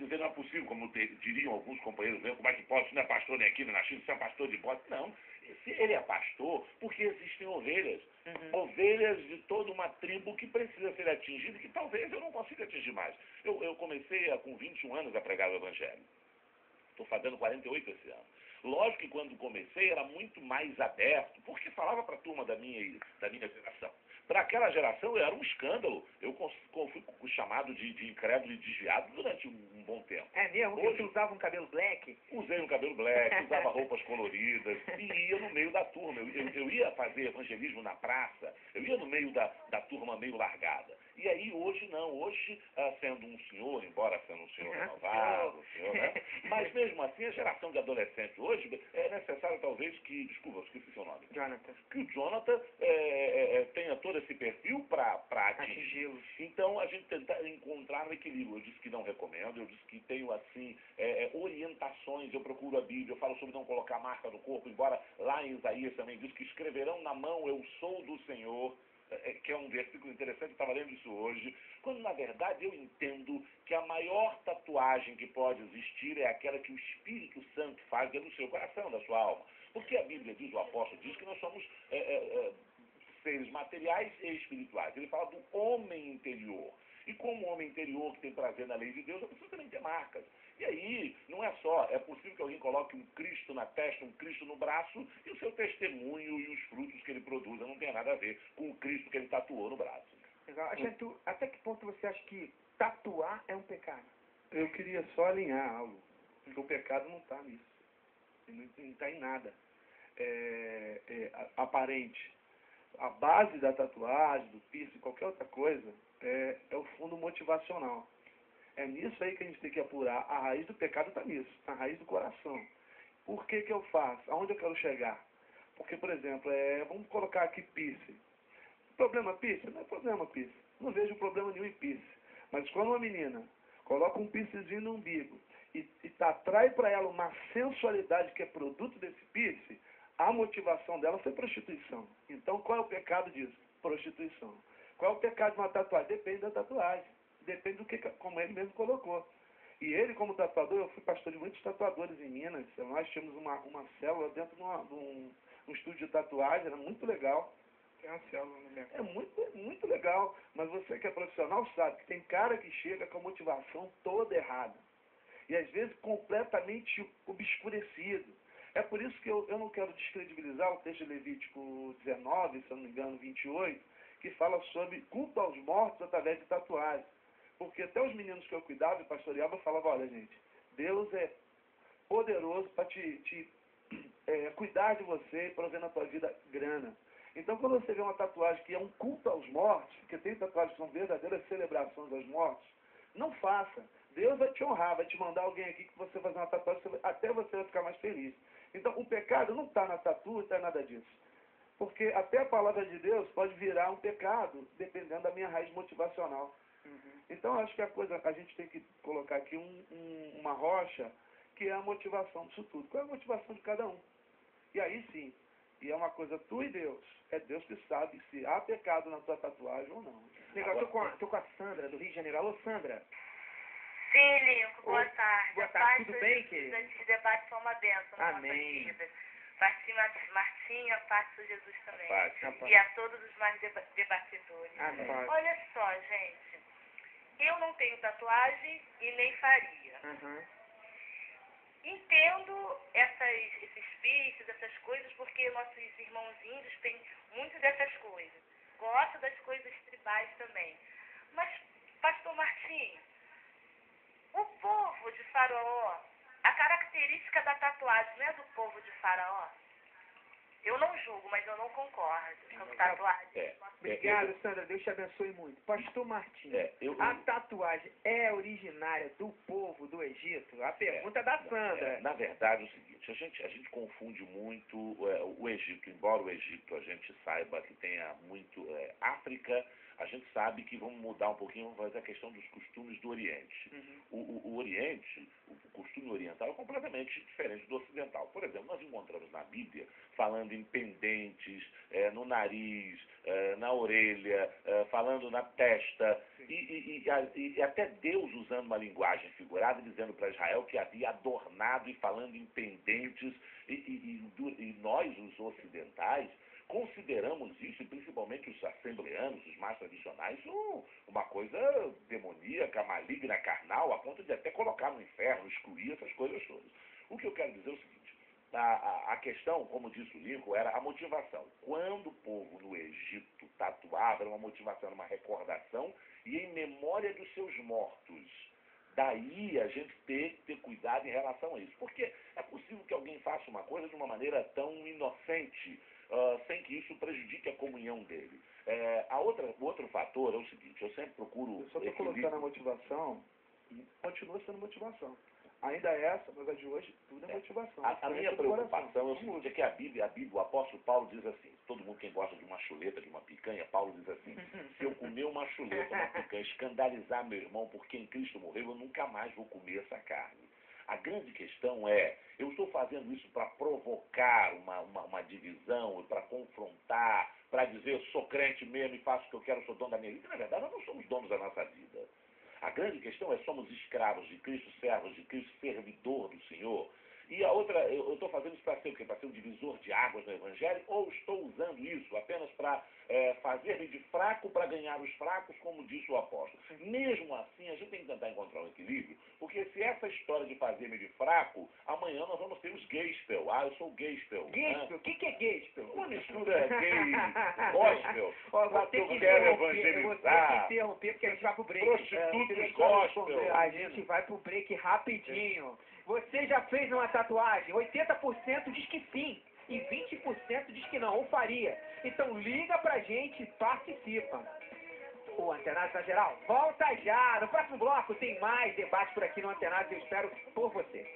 dizer, não é possível, como diriam alguns companheiros meus, como é que pode, você não é pastor nem aqui nem na China, você é pastor de bode. Não, se ele é pastor, porque existem ovelhas. Ovelhas de toda uma tribo que precisa ser atingida e que talvez eu não consiga atingir mais. Eu comecei com 21 anos a pregar o Evangelho. Estou fazendo 48 esse ano. Lógico que quando comecei era muito mais aberto, porque falava para a turma da minha geração. Para aquela geração eu era um escândalo. Eu fui chamado de incrédulo e desviado durante um bom tempo. É mesmo? Hoje, você usava um cabelo black? Usei um cabelo black, usava roupas coloridas e ia no meio da turma. Eu ia fazer evangelismo na praça, eu ia no meio da turma meio largada. E aí hoje não, hoje sendo um senhor, embora sendo um senhor renovado, né? Mas mesmo assim a geração de adolescentes hoje é necessário talvez que, desculpa, eu esqueci seu nome. Jonathan. Que o Jonathan tenha todo esse perfil para atingi-los. Então a gente tenta encontrar um equilíbrio. Eu disse que não recomendo, eu disse que tenho assim orientações, eu procuro a Bíblia, eu falo sobre não colocar a marca no corpo, embora lá em Isaías também diz que escreverão na mão eu sou do Senhor, que é um versículo interessante, eu estava lendo isso hoje, quando na verdade eu entendo que a maior tatuagem que pode existir é aquela que o Espírito Santo faz dentro do seu coração, da sua alma. Porque a Bíblia diz, o apóstolo diz que nós somos seres materiais e espirituais. Ele fala do homem interior. E como homem interior que tem prazer na lei de Deus, eu preciso também ter marcas. E aí, não é só, é possível que alguém coloque um Cristo na testa, um Cristo no braço, e o seu testemunho e os frutos que ele produz não tem nada a ver com o Cristo que ele tatuou no braço. Legal. Até que ponto você acha que tatuar é um pecado? Eu queria só alinhar algo, porque o pecado não está nisso. Ele não está em nada aparente. A base da tatuagem, do piercing, qualquer outra coisa, é o fundo motivacional. É nisso aí que a gente tem que apurar. A raiz do pecado está nisso, na raiz do coração. Por que eu faço? Aonde eu quero chegar? Porque, por exemplo, vamos colocar aqui piercing. Problema piercing? Não é problema piercing. Não vejo problema nenhum em piercing. Mas quando uma menina coloca um piercingzinho no umbigo e atrai para ela uma sensualidade que é produto desse piercing, a motivação dela foi prostituição. Então, qual é o pecado disso? Prostituição. Qual é o pecado de uma tatuagem? Depende da tatuagem. Depende do que, como ele mesmo colocou. E ele, como tatuador, eu fui pastor de muitos tatuadores em Minas. Nós tínhamos uma célula dentro de um estúdio de tatuagem, era muito legal. Tem uma célula no meu. É muito legal. Mas você que é profissional sabe que tem cara que chega com a motivação toda errada. E às vezes completamente obscurecido. É por isso que eu não quero descredibilizar o texto de Levítico 19, se eu não me engano, 28, que fala sobre culto aos mortos através de tatuagem. Porque até os meninos que eu cuidava e pastoreava falavam, olha gente, Deus é poderoso para cuidar de você e prover na tua vida grana. Então quando você vê uma tatuagem que é um culto aos mortos, porque tem tatuagens que são verdadeiras celebrações aos mortos, não faça. Deus vai te honrar, vai te mandar alguém aqui que você vai fazer uma tatuagem, até você vai ficar mais feliz. Então o pecado não está na tatu, não está nada disso. Porque até a palavra de Deus pode virar um pecado, dependendo da minha raiz motivacional. Então, acho que a gente tem que colocar aqui uma rocha, que é a motivação disso tudo. Qual é a motivação de cada um? E aí sim, e é uma coisa tu e Deus. É Deus que sabe se há pecado na tua tatuagem ou não. Legal, tô com a Sandra, do Rio de Janeiro. Alô, Sandra. Sim, Lincoln, boa tarde. Boa tarde, tudo bem, querido? Esse debate foi uma bênção na nossa Amém. vida. Martinha, paz por Jesus também. Paz. E a todos os mais debatedores. Amém. Olha só, gente. Eu não tenho tatuagem e nem faria. Entendo esses vícios, essas coisas, porque nossos irmãos índios têm muito dessas coisas. Gosto das coisas tribais também. Mas, pastor Martinho, o povo de Faraó, a característica da tatuagem não é do povo de Faraó? Eu não julgo, mas eu não concordo com tatuagem. Obrigado, Sandra. Deus te abençoe muito. Pastor Martinho, a tatuagem é originária do povo do Egito? A pergunta é da Sandra. Na verdade, é o seguinte, a gente confunde muito o Egito, embora o Egito a gente saiba que tenha muito África, a gente sabe que vamos mudar um pouquinho, vamos fazer a questão dos costumes do Oriente. O Oriente, o costume oriental é completamente diferente do ocidental. Por exemplo, nós encontramos na Bíblia falando em pendentes, no nariz, na orelha, falando na testa. E até Deus usando uma linguagem figurada, dizendo para Israel que havia adornado e falando em pendentes, e nós, os ocidentais, consideramos isso, principalmente os assembleanos, os mais tradicionais, uma coisa demoníaca, maligna, carnal, a ponto de até colocar no inferno, excluir essas coisas todas. O que eu quero dizer é o seguinte, a questão, como disse o Lincoln, era a motivação. Quando o povo no Egito tatuava, era uma motivação, era uma recordação, e em memória dos seus mortos. Daí a gente tem que ter cuidado em relação a isso. Porque é possível que alguém faça uma coisa de uma maneira tão inocente, sem que isso prejudique a comunhão dele. O outro fator é o seguinte, eu sempre procuro... Eu só estou colocando a motivação e continua sendo motivação. Ainda essa, mas a de hoje, tudo é motivação. A minha preocupação é o seguinte, é que a Bíblia, o apóstolo Paulo diz assim, todo mundo quem gosta de uma chuleta, de uma picanha, Paulo diz assim, se eu comer uma chuleta, uma picanha, escandalizar meu irmão porque em Cristo morreu, eu nunca mais vou comer essa carne. A grande questão é, eu estou fazendo isso para provocar uma divisão, para confrontar, para dizer, eu sou crente mesmo e faço o que eu quero, sou dono da minha vida. Na verdade, nós não somos donos da nossa vida. A grande questão é, somos escravos de Cristo, servos de Cristo, servidor do Senhor. E a outra, eu estou fazendo isso para ser o quê? Para ser um divisor de águas no Evangelho? Ou estou usando isso apenas para fazer-me de fraco para ganhar os fracos, como disse o apóstolo? Mesmo assim, a gente tem que tentar encontrar um equilíbrio, porque se essa história de fazer-me de fraco, amanhã nós vamos ter os gayspel. Ah, eu sou gayspel. Gayspel? O que é gayspel? Uma mistura gay-gospel. Vou ter que interromper, porque a gente vai pro break. Prostitutos gospel. A gente vai pro break rapidinho. Você já fez uma tatuagem? 80% diz que sim e 20% diz que não, ou faria. Então liga pra gente e participa. O Antenados na Geral volta já. No próximo bloco tem mais debate por aqui no Antenados e eu espero por você.